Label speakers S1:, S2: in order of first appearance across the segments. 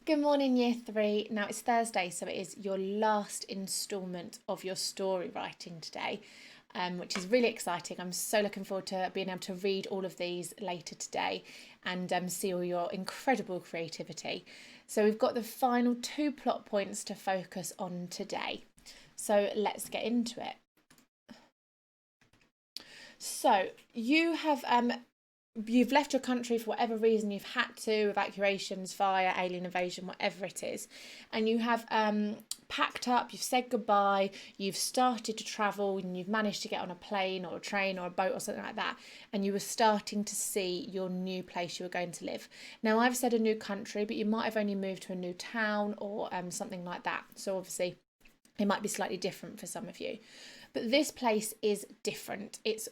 S1: Good morning, Year 3. Now it's Thursday, so it is your last instalment of your story writing today, which is really exciting. I'm so looking forward to being able to read all of these later today and see all your incredible creativity. So we've got the final 2 plot points to focus on today. So let's get into it. So you've left your country for whatever reason you've had to, evacuations, fire, alien invasion, whatever it is, and you have packed up, you've said goodbye, you've started to travel, and you've managed to get on a plane or a train or a boat or something like that, and you were starting to see your new place you were going to live. Now, I've said a new country, but you might have only moved to a new town or something like that, so obviously it might be slightly different for some of you. But this place is different. It's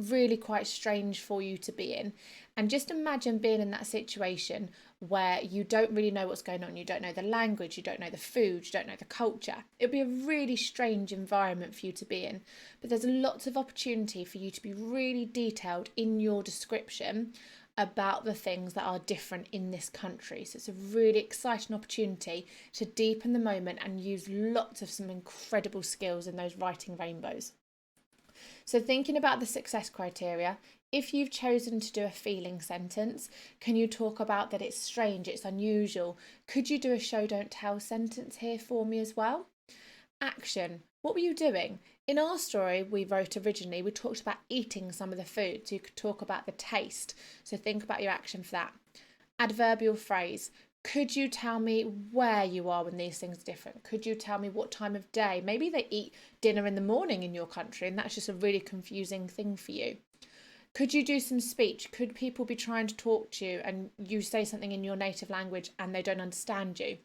S1: really quite strange for you to be in. And just imagine being in that situation where you don't really know what's going on. You don't know the language, you don't know the food, you don't know the culture. It'd be a really strange environment for you to be in. But there's lots of opportunity for you to be really detailed in your description about the things that are different in this country. So it's a really exciting opportunity to deepen the moment and use lots of some incredible skills in those writing rainbows. So thinking about the success criteria, if you've chosen to do a feeling sentence, can you talk about that it's strange, it's unusual? Could you do a show don't tell sentence here for me as well? Action. What were you doing? In our story we wrote originally, we talked about eating some of the food, so you could talk about the taste. So think about your action for that. Adverbial phrase. Could you tell me where you are when these things are different? Could you tell me what time of day? Maybe they eat dinner in the morning in your country and that's just a really confusing thing for you. Could you do some speech? Could people be trying to talk to you and you say something in your native language and they don't understand you?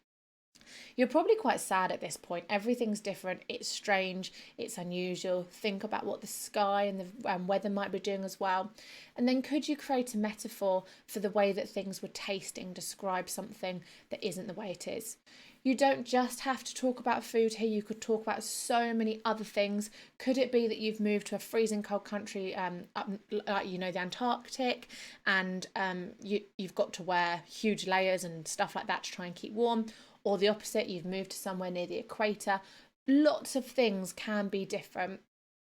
S1: You're probably quite sad at this point. Everything's different. It's strange. It's unusual. Think about what the sky and the weather might be doing as well. And then could you create a metaphor for the way that things were tasting, describe something that isn't the way it is? You don't just have to talk about food here. You could talk about so many other things. Could it be that you've moved to a freezing cold country, up, like the Antarctic, and you've got to wear huge layers and stuff like that to try and keep warm? Or the opposite, you've moved to somewhere near the equator. Lots of things can be different,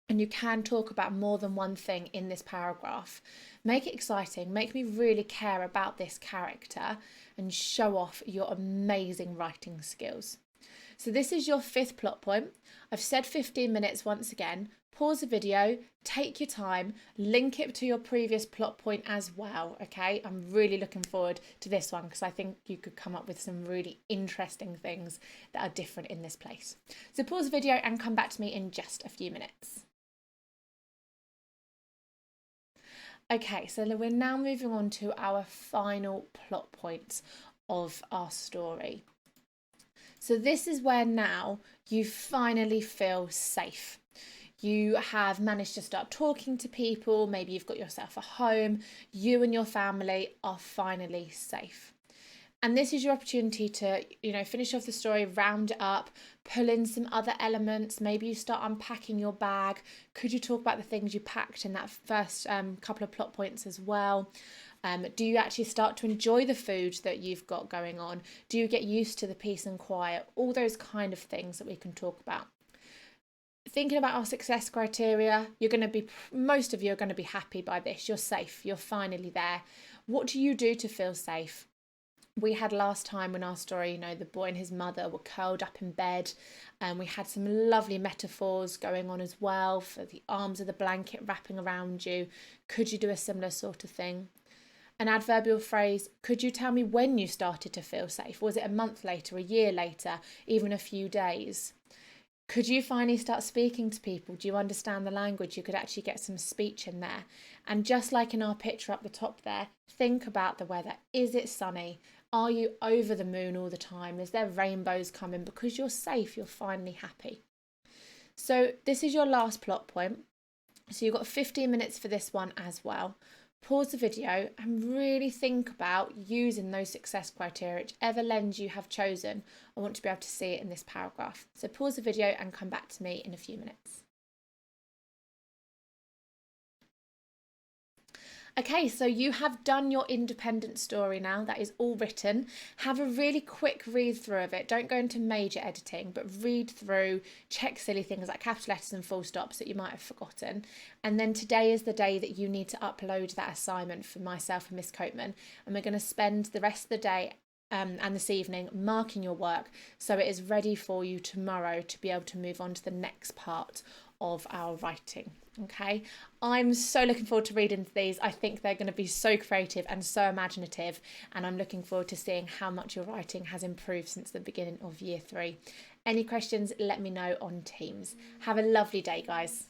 S1: and you can talk about more than one thing in this paragraph. Make it exciting, make me really care about this character, and show off your amazing writing skills. So this is your 5th plot point. I've said 15 minutes once again. Pause the video, take your time, link it to your previous plot point as well, okay? I'm really looking forward to this one because I think you could come up with some really interesting things that are different in this place. So pause the video and come back to me in just a few minutes. Okay, so we're now moving on to our final plot points of our story. So this is where now you finally feel safe. You have managed to start talking to people, maybe you've got yourself a home, you and your family are finally safe. And this is your opportunity to, finish off the story, round it up, pull in some other elements. Maybe you start unpacking your bag. Could you talk about the things you packed in that first couple of plot points as well? Do you actually start to enjoy the food that you've got going on? Do you get used to the peace and quiet? All those kind of things that we can talk about. Thinking about our success criteria, most of you are going to be happy by this. You're safe. You're finally there. What do you do to feel safe? We had last time in our story, the boy and his mother were curled up in bed, and we had some lovely metaphors going on as well for the arms of the blanket wrapping around you. Could you do a similar sort of thing? An adverbial phrase, could you tell me when you started to feel safe? Was it a month later, a year later, even a few days? Could you finally start speaking to people? Do you understand the language? You could actually get some speech in there. And just like in our picture up the top there, think about the weather. Is it sunny? Are you over the moon all the time? Is there rainbows coming? Because you're safe, you're finally happy. So this is your last plot point. So you've got 15 minutes for this one as well. Pause the video and really think about using those success criteria, whichever lens you have chosen. I want to be able to see it in this paragraph. So pause the video and come back to me in a few minutes. Okay, so you have done your independent story now. That is all written. Have a really quick read through of it. Don't go into major editing, but read through, check silly things like capital letters and full stops that you might have forgotten. And then today is the day that you need to upload that assignment for myself and Miss Coatman. And we're going to spend the rest of the day and this evening marking your work so it is ready for you tomorrow to be able to move on to the next part of our writing. Okay, I'm so looking forward to reading these. I think they're going to be so creative and so imaginative, and I'm looking forward to seeing how much your writing has improved since the beginning of year 3. Any questions, let me know on Teams. Have a lovely day, guys.